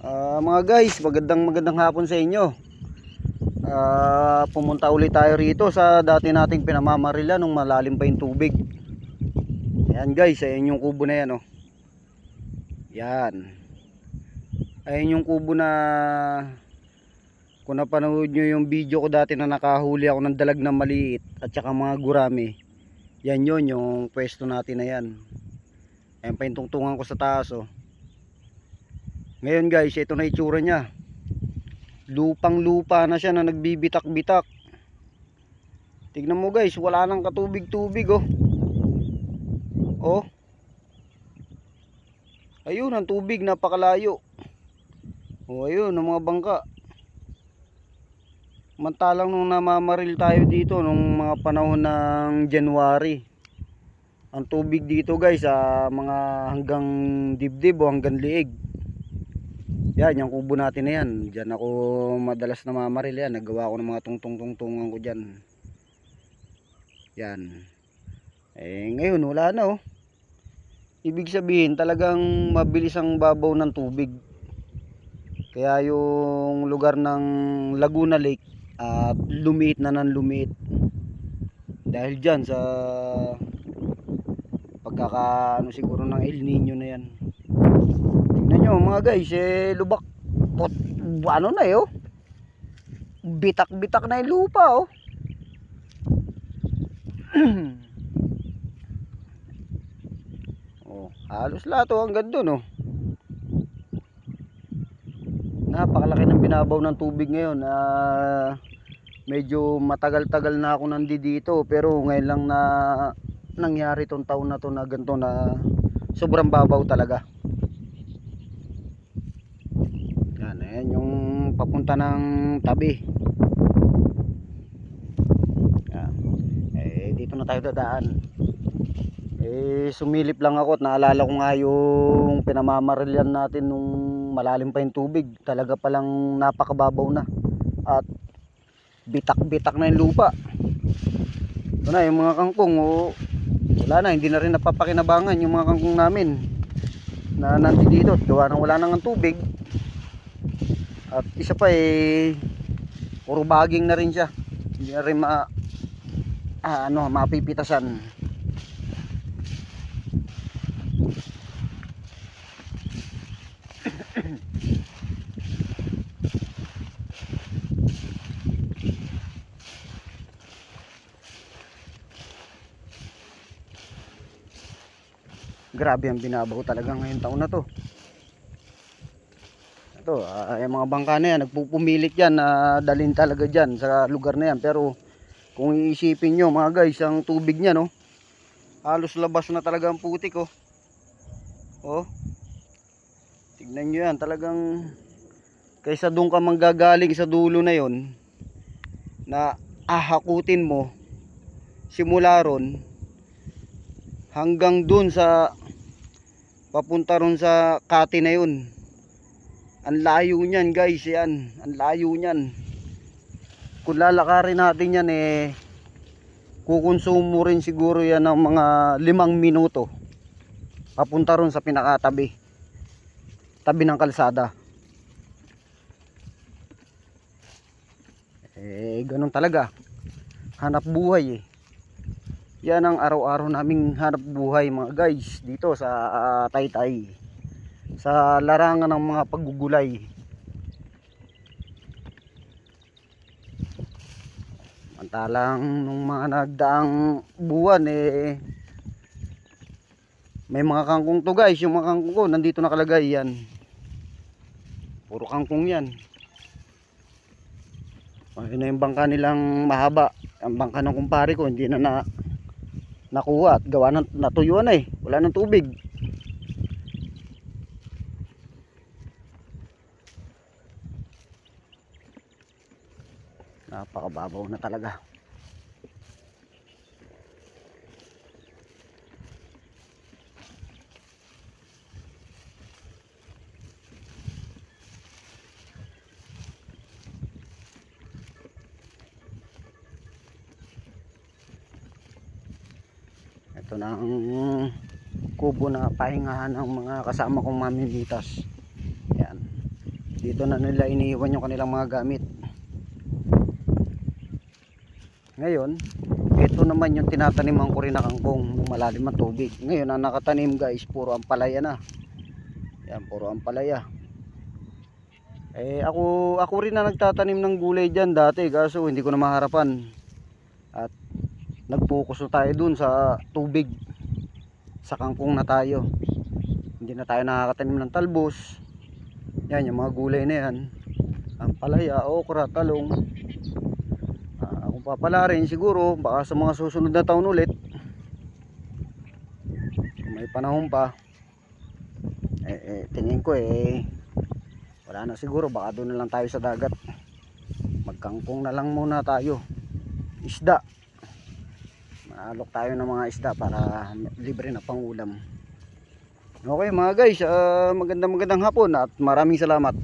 Mga guys, magandang hapon sa inyo. Pumunta ulit tayo rito sa dati nating pinamamarila nung malalim pa yung tubig. Ayan guys, ayan yung kubo na yan, oh. Yan. Ayan yung kubo na kung napanood nyo yung video ko dati na nakahuli ako ng dalag na maliit at saka mga gurami. Yan yun, yung pwesto natin na yan. Ayan pa yung tungtungan ko sa taas, oh. Ngayon guys, ito na itsura niya. Lupang lupa na siya na nagbibitak-bitak. Tignan mo guys, wala nang katubig-tubig, oh. Oh. Ayun ang tubig, napakalayo. Oh, ayun ang mga bangka. Mantalang nung namamaril tayo dito nung mga panahon ng January. Ang tubig dito guys, mga hanggang dibdib o hanggang liig. Yan, yung kubo natin na yan. Diyan ako madalas na mamaril yan. Naggawa ko ng mga tungtungan ko dyan. Yan. Ngayon wala na, oh. Ibig sabihin talagang mabilis ang babaw ng tubig. Kaya yung lugar ng Laguna Lake lumiit na ng lumiit. Dahil dyan sa pagkakaano siguro ng El Nino na yan. Tignan nyo mga guys, lubak ano na oh. Bitak-bitak na yung lupa, oh. Oh, halos lahat, oh, hanggang dun, oh. Napakalaki ng binabaw ng tubig ngayon. Medyo matagal-tagal na ako nandito, pero ngayon lang na nangyari tong taon na to na ganito na sobrang babaw talaga. Yan yung papunta ng tabi. Yan. Dito na tayo dadaan. Sumilip lang ako at naalala ko nga yung pinamamarilyan natin nung malalim pa yung tubig. Talaga palang napakababaw na at bitak-bitak na yung lupa. Ito na yung mga kangkong, oh. Wala na, hindi na rin napapakinabangan yung mga kangkong namin na nandito gawa nang wala nang tubig. At isa pa puro baging na rin siya. Hindi na rin mapipitasan. Grabe ang binabaw talaga ngayong taon na to. Ito, yung mga bangka na yan, nagpupumilit yan na dalhin talaga dyan sa lugar na yan. Pero kung iisipin nyo mga guys, ang tubig niya, no, halos labas na talaga ang putik, oh. Oh, tignan nyo yan, talagang kaysa doon ka manggagaling sa dulo na yon na ahakutin mo simula ron hanggang doon sa papunta ron sa Kati na yun. Ang layo niyan guys, yan, ang layo niyan. Kung lalakarin natin yan kukonsumo rin siguro yan ng mga 5 minuto papunta ron sa pinakatabi, tabi ng kalsada. Ganun talaga hanap buhay. Yan ang araw-araw naming hanap buhay mga guys dito sa Taytay, sa larangan ng mga paggugulay. Mantalang nung mga nagdaang buwan may mga kangkong to guys. Yung mga kangkong ko nandito nakalagay yan. Puro kangkong yan. Ayun na yung bangka nilang mahaba. Ang bangka ng kumpare ko hindi na nakuha at gawa ng natuyuan wala ng tubig. Napakababaw na talaga. Ito na ang kubo na pahingahan ng mga kasama kong mamimitas. Yan. Dito na nila iniiwan yung kanilang mga gamit. Ngayon, ito naman yung tinataniman ko rin na kangkong nung malalim ang tubig. Ngayon, ang nakatanim guys, puro ampalaya na. Yan, puro ampalaya. Ako rin na nagtatanim ng gulay dyan dati, kaso hindi ko na maharapan. At nag-focus na tayo dun sa tubig. Sa kangkong na tayo. Hindi na tayo nakakatanim ng talbos. Yan, yung mga gulay na yan. Ampalaya, okra, talong. Kung papalarin siguro, baka sa mga susunod na taon ulit. Kung may panahon pa. Tingin ko wala na siguro, baka doon na lang tayo sa dagat. Magkangkong na lang muna tayo. Isda. Maalok tayo ng mga isda para libre na pangulam. Okay mga guys, magandang hapon at maraming salamat.